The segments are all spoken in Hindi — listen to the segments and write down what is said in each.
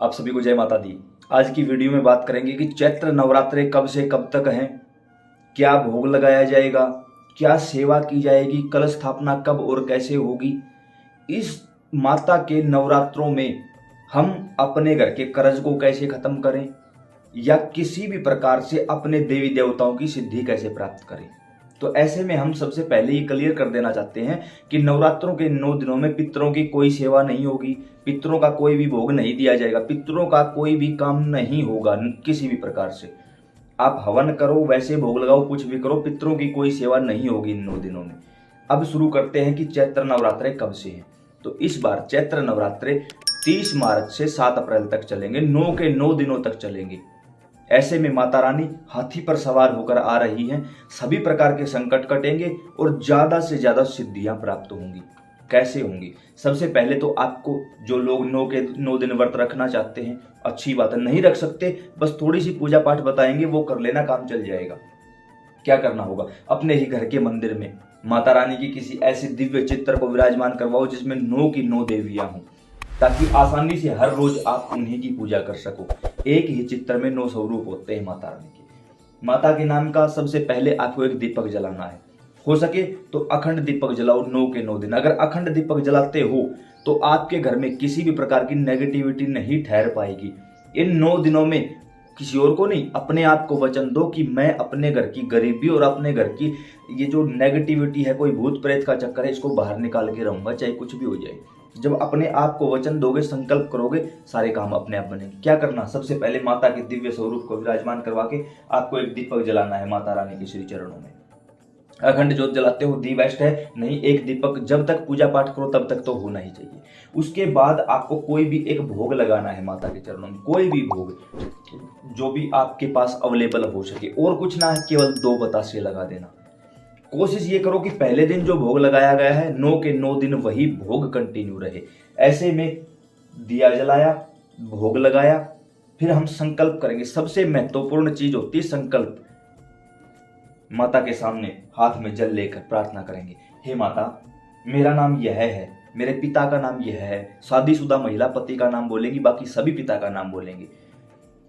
आप सभी को जय माता दी। आज की वीडियो में बात करेंगे कि चैत्र नवरात्रे कब से कब तक हैं, क्या भोग लगाया जाएगा, क्या सेवा की जाएगी, कलश स्थापना कब और कैसे होगी। इस माता के नवरात्रों में हम अपने घर के कर्ज को कैसे खत्म करें या किसी भी प्रकार से अपने देवी देवताओं की सिद्धि कैसे प्राप्त करें। तो ऐसे में हम सबसे पहले ये क्लियर कर देना चाहते हैं कि नवरात्रों के 9 दिनों में पितरों की कोई सेवा नहीं होगी, पितरों का कोई भी भोग नहीं दिया जाएगा, पितरों का कोई भी काम नहीं होगा किसी भी प्रकार से। आप हवन करो, वैसे भोग लगाओ, कुछ भी करो, पितरों की कोई सेवा नहीं होगी इन 9 दिनों में। अब शुरू करते हैं कि चैत्र नवरात्रे कब से हैं। तो इस बार चैत्र नवरात्रे 30 मार्च से 7 अप्रैल तक चलेंगे, 9 के 9 दिनों तक चलेंगे। ऐसे में माता रानी हाथी पर सवार होकर आ रही हैं, सभी प्रकार के संकट कटेंगे और ज्यादा से ज्यादा सिद्धियां प्राप्त होंगी। कैसे होंगी? सबसे पहले तो आपको जो लोग 9 के 9 दिन व्रत रखना चाहते हैं, अच्छी बात है, नहीं रख सकते बस थोड़ी सी पूजा पाठ बताएंगे, वो कर लेना, काम चल जाएगा। क्या करना होगा? अपने ही घर के मंदिर में माता रानी की किसी ऐसे दिव्य चित्र को विराजमान करवाओ जिसमें 9 की 9 देवियां हों, ताकि आसानी से हर रोज आप उन्हीं की पूजा कर सको। एक ही चित्र में 9 स्वरूप होते हैं माता रानी के। माता के नाम का सबसे पहले आपको एक दीपक जलाना है। हो सके तो अखंड दीपक जलाओ 9 के 9 दिन। अगर अखंड दीपक जलाते हो तो आपके घर में किसी भी प्रकार की नेगेटिविटी नहीं ठहर पाएगी। इन 9 दिनों में किसी और को नहीं, अपने आप को वचन दो कि मैं अपने घर की गरीबी और अपने घर की ये जो नेगेटिविटी है, कोई भूत प्रेत का चक्कर है, इसको बाहर निकाल के रहूंगा, चाहे कुछ भी हो जाए। जब अपने आप को वचन दोगे, संकल्प करोगे, सारे काम अपने आप बनेंगे। क्या करना? सबसे पहले माता के दिव्य स्वरूप को विराजमान करवा के आपको एक दीपक जलाना है माता रानी के श्री चरणों में। अखंड ज्योत जलाते हो दी बेस्ट है, नहीं एक दीपक जब तक पूजा पाठ करो तब तक तो होना ही चाहिए। उसके बाद आपको कोई भी एक भोग लगाना है माता के चरणों में, कोई भी भोग जो भी आपके पास अवेलेबल हो सके, और कुछ ना है, केवल 2 बतासे लगा देना। कोशिश ये करो कि पहले दिन जो भोग लगाया गया है 9 के 9 दिन वही भोग कंटिन्यू रहे। ऐसे में दिया जलाया, भोग लगाया, फिर हम संकल्प करेंगे। सबसे महत्वपूर्ण चीज होती है संकल्प। माता के सामने हाथ में जल लेकर प्रार्थना करेंगे, हे माता, मेरा नाम यह है, मेरे पिता का नाम यह है। शादीशुदा महिला पति का नाम बोलेंगी, बाकी सभी पिता का नाम बोलेंगे।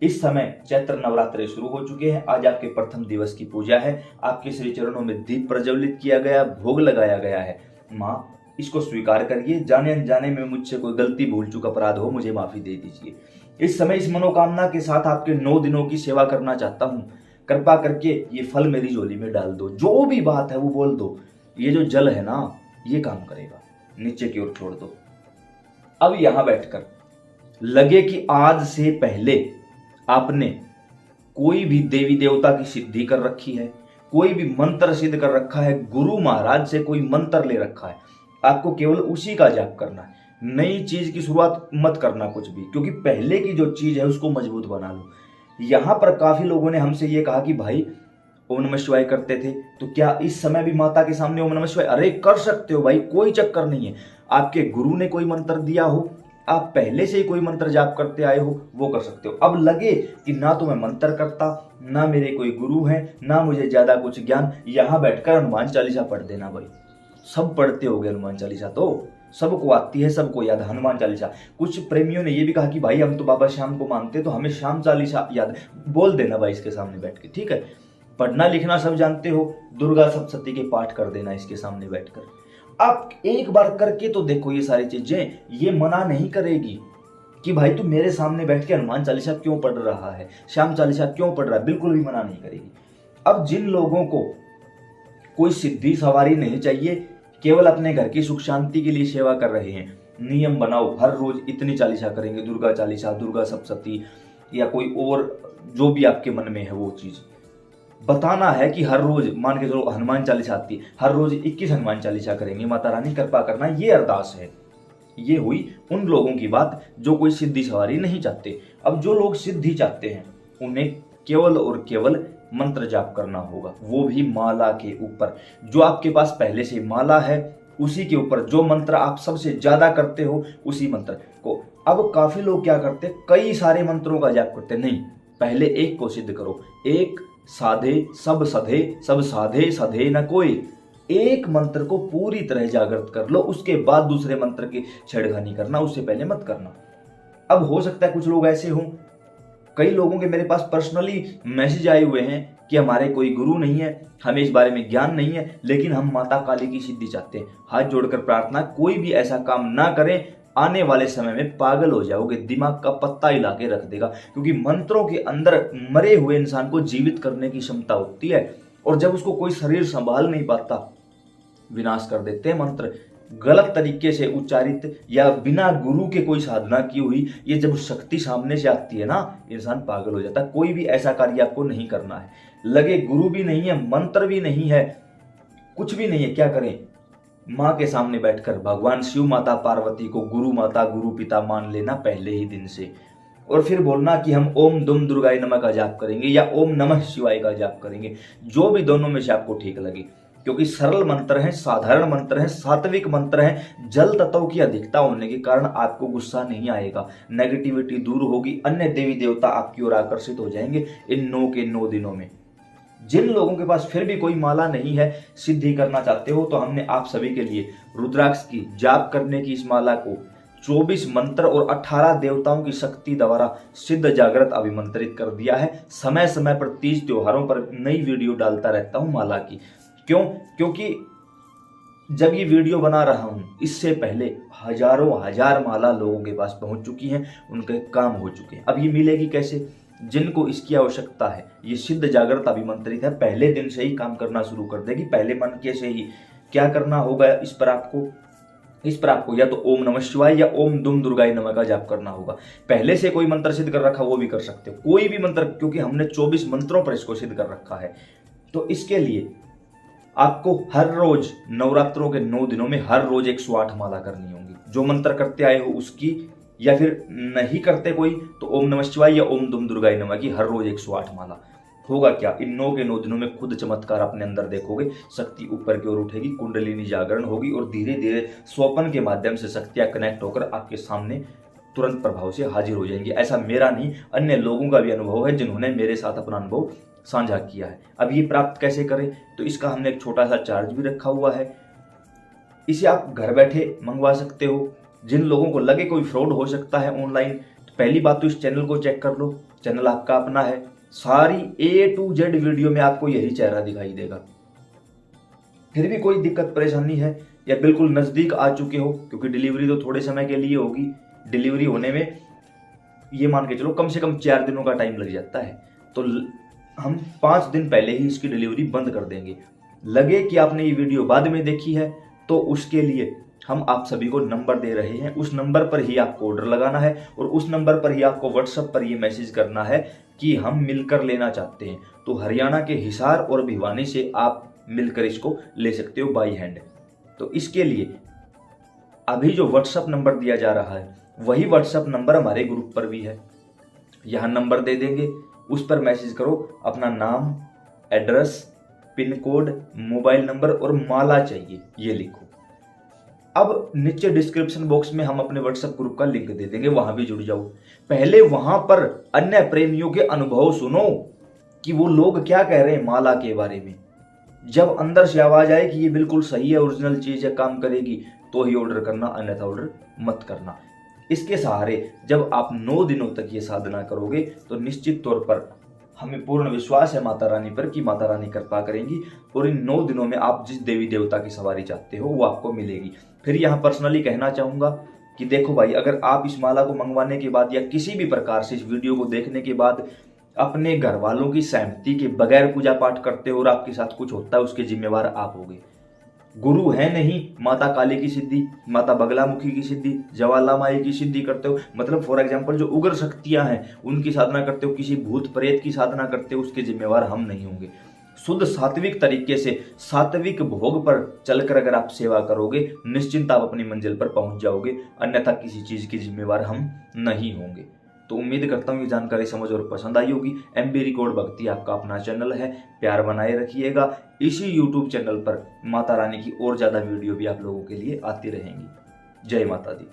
इस समय चैत्र नवरात्रे शुरू हो चुके हैं। आज आपके प्रथम दिवस की पूजा है। आपके श्री चरणों में दीप प्रज्वलित किया गया, भोग लगाया गया है। माँ, इसको स्वीकार करिए, जाने अनजाने में मुझसे कोई गलती, भूल चूक, अपराध हो, मुझे माफी दे दीजिए। इस समय इस मनोकामना के साथ आपके 9 दिनों की सेवा करना चाहता हूँ। कृपा करके ये फल मेरी झोली में डाल दो, जो भी बात है वो बोल दो। ये जो जल है ना, ये काम करेगा। नीचे की ओर छोड़ दो। अब यहां बैठकर लगे कि आज से पहले आपने कोई भी देवी देवता की सिद्धि कर रखी है, कोई भी मंत्र सिद्ध कर रखा है, गुरु महाराज से कोई मंत्र ले रखा है, आपको केवल उसी का जाप करना है। नई चीज की शुरुआत मत करना कुछ भी, क्योंकि पहले की जो चीज है उसको मजबूत बना लो। यहां पर काफी लोगों ने हमसे ये कहा कि भाई ओम नमः शिवाय करते थे, तो क्या इस समय भी माता के सामने ओम नमः शिवाय? अरे कर सकते हो भाई, कोई चक्कर नहीं है। आपके गुरु ने कोई मंत्र दिया हो, आप पहले से ही कोई मंत्र जाप करते आए हो, वो कर सकते हो। अब लगे कि ना तो मैं मंत्र करता, ना मेरे कोई गुरु है, ना मुझे ज्यादा कुछ ज्ञान, यहां बैठकर हनुमान चालीसा पढ़ देना भाई। सब पढ़ते होगे हनुमान चालीसा, तो सबको आती है, सबको याद है हनुमान चालीसा। कुछ प्रेमियों ने ये भी कहा कि भाई हम तो बाबा श्याम को मानते, तो हमें श्याम चालीसा याद है। बोल देना भाई इसके सामने बैठ के, ठीक है। पढ़ना लिखना सब जानते हो, दुर्गा सप्तशती के पाठ कर देना इसके सामने बैठकर। आप एक बार करके तो देखो ये सारी चीजें, ये मना नहीं करेगी कि भाई तू मेरे सामने बैठ के हनुमान चालीसा क्यों पढ़ रहा है, श्याम चालीसा क्यों पढ़ रहा है, बिल्कुल भी मना नहीं करेगी। अब जिन लोगों को कोई सिद्धि सवारी नहीं चाहिए, केवल अपने घर की सुख शांति के लिए सेवा कर रहे हैं, नियम बनाओ, हर रोज इतनी चालीसा करेंगे, दुर्गा चालीसा, दुर्गा सप्तशती, या कोई और जो भी आपके मन में है वो चीज बताना है कि हर रोज, मान के चलो हनुमान चालीसा आती है, हर रोज 21 हनुमान चालीसा करेंगे, माता रानी कृपा करना, ये अरदास है। ये हुई उन लोगों की बात जो कोई सिद्धि सवारी नहीं चाहते। अब जो लोग सिद्धि चाहते हैं उन्हें केवल और केवल मंत्र जाप करना होगा, वो भी माला के ऊपर। जो आपके पास पहले से माला है उसी के ऊपर जो मंत्र आप सबसे ज्यादा करते हो उसी मंत्र को। अब काफी लोग क्या करते, कई सारे मंत्रों का जाप करते, नहीं, पहले एक को सिद्ध करो। एक साधे सब सधे, सब साधे सधे न कोई। एक मंत्र को पूरी तरह जागृत कर लो, उसके बाद दूसरे मंत्र की छेड़खानी करना, उससे पहले मत करना। अब हो सकता है कुछ लोग ऐसे हों, कई लोगों के मेरे पास पर्सनली मैसेज आए हुए हैं कि हमारे कोई गुरु नहीं है, हमें इस बारे में ज्ञान नहीं है, लेकिन हम माता काली की सिद्धि चाहते हैं। हाथ जोड़कर प्रार्थना, कोई भी ऐसा काम ना करें, आने वाले समय में पागल हो जाओगे, दिमाग का पत्ता हिला के रख देगा। क्योंकि मंत्रों के अंदर मरे हुए इंसान को जीवित करने की क्षमता होती है, और जब उसको कोई शरीर संभाल नहीं पाता, विनाश कर देते हैं मंत्र। गलत तरीके से उच्चारित या बिना गुरु के कोई साधना की हुई, ये जब शक्ति सामने से आती है ना, इंसान पागल हो जाता है। कोई भी ऐसा कार्य आपको नहीं करना है, लगे गुरु भी नहीं है, मंत्र भी नहीं है, कुछ भी नहीं है, क्या करें? माँ के सामने बैठकर भगवान शिव माता पार्वती को गुरु माता गुरु पिता मान लेना पहले ही दिन से, और फिर बोलना कि हम ओम दुम दुर्गाय नमः का जाप करेंगे या ओम नमः शिवाय का जाप करेंगे, जो भी दोनों में से आपको ठीक लगे। क्योंकि सरल मंत्र हैं, साधारण मंत्र हैं, सात्विक मंत्र हैं। जल तत्व की अधिकता होने के कारण आपको गुस्सा नहीं आएगा, नेगेटिविटी दूर होगी, अन्य देवी देवता आपकी ओर आकर्षित हो जाएंगे इन 9 के 9 दिनों में। जिन लोगों के पास फिर भी कोई माला नहीं है, सिद्धि करना चाहते हो, तो हमने आप सभी के लिए रुद्राक्ष की जाप करने की इस माला को 24 मंत्र और 18 देवताओं की शक्ति द्वारा सिद्ध जागृत अभिमंत्रित कर दिया है। समय समय पर तीज त्योहारों पर नई वीडियो डालता रहता हूं माला की। क्यों? क्योंकि जब ये वीडियो बना रहा हूं, इससे पहले हजारों हजार माला लोगों के पास पहुंच चुकी हैं, उनके काम हो चुके हैं। अब ये मिलेगी कैसे? जिनको इसकी आवश्यकता है, ये सिद्ध जागृत अभिमंत्रित है, पहले दिन से ही काम करना शुरू कर देगी, पहले मन के से ही। क्या करना होगा इस पर आपको या तो ओम नमः शिवाय या ओम दुम दुर्गाय नमः का जाप करना होगा। पहले से कोई मंत्र सिद्ध कर रखा, वो भी कर सकते हो, कोई भी मंत्र, क्योंकि हमने 24 मंत्रों पर इसको सिद्ध कर रखा है। तो इसके लिए आपको हर रोज नवरात्रों के 9 दिनों में हर रोज 108 माला करनी होगी। जो मंत्र करते आए हो उसकी, या फिर नहीं करते कोई, तो ओम नमः शिवाय या ओम दुम दुर्गाय नमः की हर रोज 108 माला। होगा क्या? इन 9 के 9 दिनों में खुद चमत्कार अपने अंदर देखोगे, शक्ति ऊपर की ओर उठेगी, कुंडलिनी जागरण होगी, और धीरे धीरे स्वप्न के माध्यम से शक्तियां कनेक्ट होकर आपके सामने तुरंत प्रभाव से हाजिर हो जाएंगी। ऐसा मेरा नहीं, अन्य लोगों का भी अनुभव है जिन्होंने मेरे साथ अपना अनुभव साझा किया है। अब ये प्राप्त कैसे करें? तो इसका हमने एक छोटा सा चार्ज भी रखा हुआ है, इसे आप घर बैठे मंगवा सकते हो। जिन लोगों को लगे कोई फ्रॉड हो सकता है ऑनलाइन, तो पहली बात तो इस चैनल को चेक कर लो, चैनल आपका अपना है, सारी A to Z वीडियो में आपको यही चेहरा दिखाई देगा। फिर भी कोई दिक्कत परेशानी है या बिल्कुल नजदीक आ चुके हो, क्योंकि डिलीवरी तो थोड़े समय के लिए होगी, डिलीवरी होने में ये मान के चलो कम से कम 4 दिनों का टाइम लग जाता है, तो हम 5 दिन पहले ही इसकी डिलीवरी बंद कर देंगे। लगे कि आपने ये वीडियो बाद में देखी है, तो उसके लिए हम आप सभी को नंबर दे रहे हैं, उस नंबर पर ही आपको ऑर्डर लगाना है, और उस नंबर पर ही आपको व्हाट्सएप पर ये मैसेज करना है कि हम मिलकर लेना चाहते हैं। तो हरियाणा के हिसार और भिवानी से आप मिलकर इसको ले सकते हो बाई हैंड। तो इसके लिए अभी जो व्हाट्सएप नंबर दिया जा रहा है, वही व्हाट्सएप नंबर हमारे ग्रुप पर भी है, यहाँ नंबर दे देंगे, उस पर मैसेज करो, अपना नाम, address, pin code, mobile number और माला चाहिए ये लिखो। अब नीचे डिस्क्रिप्शन बॉक्स में हम अपने व्हाट्सएप ग्रुप का लिंक दे देंगे, वहां भी जुड़ जाओ। पहले वहां पर अन्य प्रेमियों के अनुभव सुनो कि वो लोग क्या कह रहे हैं माला के बारे में। जब अंदर से आवाज आए कि ये बिल्कुल सही है, ओरिजिनल चीज है, काम करेगी, तो ही ऑर्डर करना, अन्यथा ऑर्डर मत करना। इसके सहारे जब आप 9 दिनों तक ये साधना करोगे, तो निश्चित तौर पर हमें पूर्ण विश्वास है माता रानी पर कि माता रानी कृपा करेंगी, और इन 9 दिनों में आप जिस देवी देवता की सवारी चाहते हो वो आपको मिलेगी। फिर यहाँ पर्सनली कहना चाहूंगा कि देखो भाई, अगर आप इस माला को मंगवाने के बाद या किसी भी प्रकार से इस वीडियो को देखने के बाद अपने घर वालों की सहमति के बगैर पूजा पाठ करते हो और आपके साथ कुछ होता है, उसके जिम्मेवार आप होगे। गुरु है नहीं, माता काली की सिद्धि, माता बगलामुखी की सिद्धि, ज्वाला माई की सिद्धि करते हो, मतलब फॉर एग्जांपल जो उग्र शक्तियां हैं उनकी साधना करते हो, किसी भूत प्रेत की साधना करते हो, उसके जिम्मेवार हम नहीं होंगे। शुद्ध सात्विक तरीके से सात्विक भोग पर चलकर अगर आप सेवा करोगे, निश्चिंत आप अपनी मंजिल पर पहुंच जाओगे, अन्यथा किसी चीज की जिम्मेवार हम नहीं होंगे। तो उम्मीद करता हूँ ये जानकारी समझ और पसंद आई होगी। MB रिकॉर्ड भक्ति आपका अपना चैनल है, प्यार बनाए रखिएगा। इसी YouTube चैनल पर माता रानी की और ज्यादा वीडियो भी आप लोगों के लिए आती रहेंगी। जय माता दी।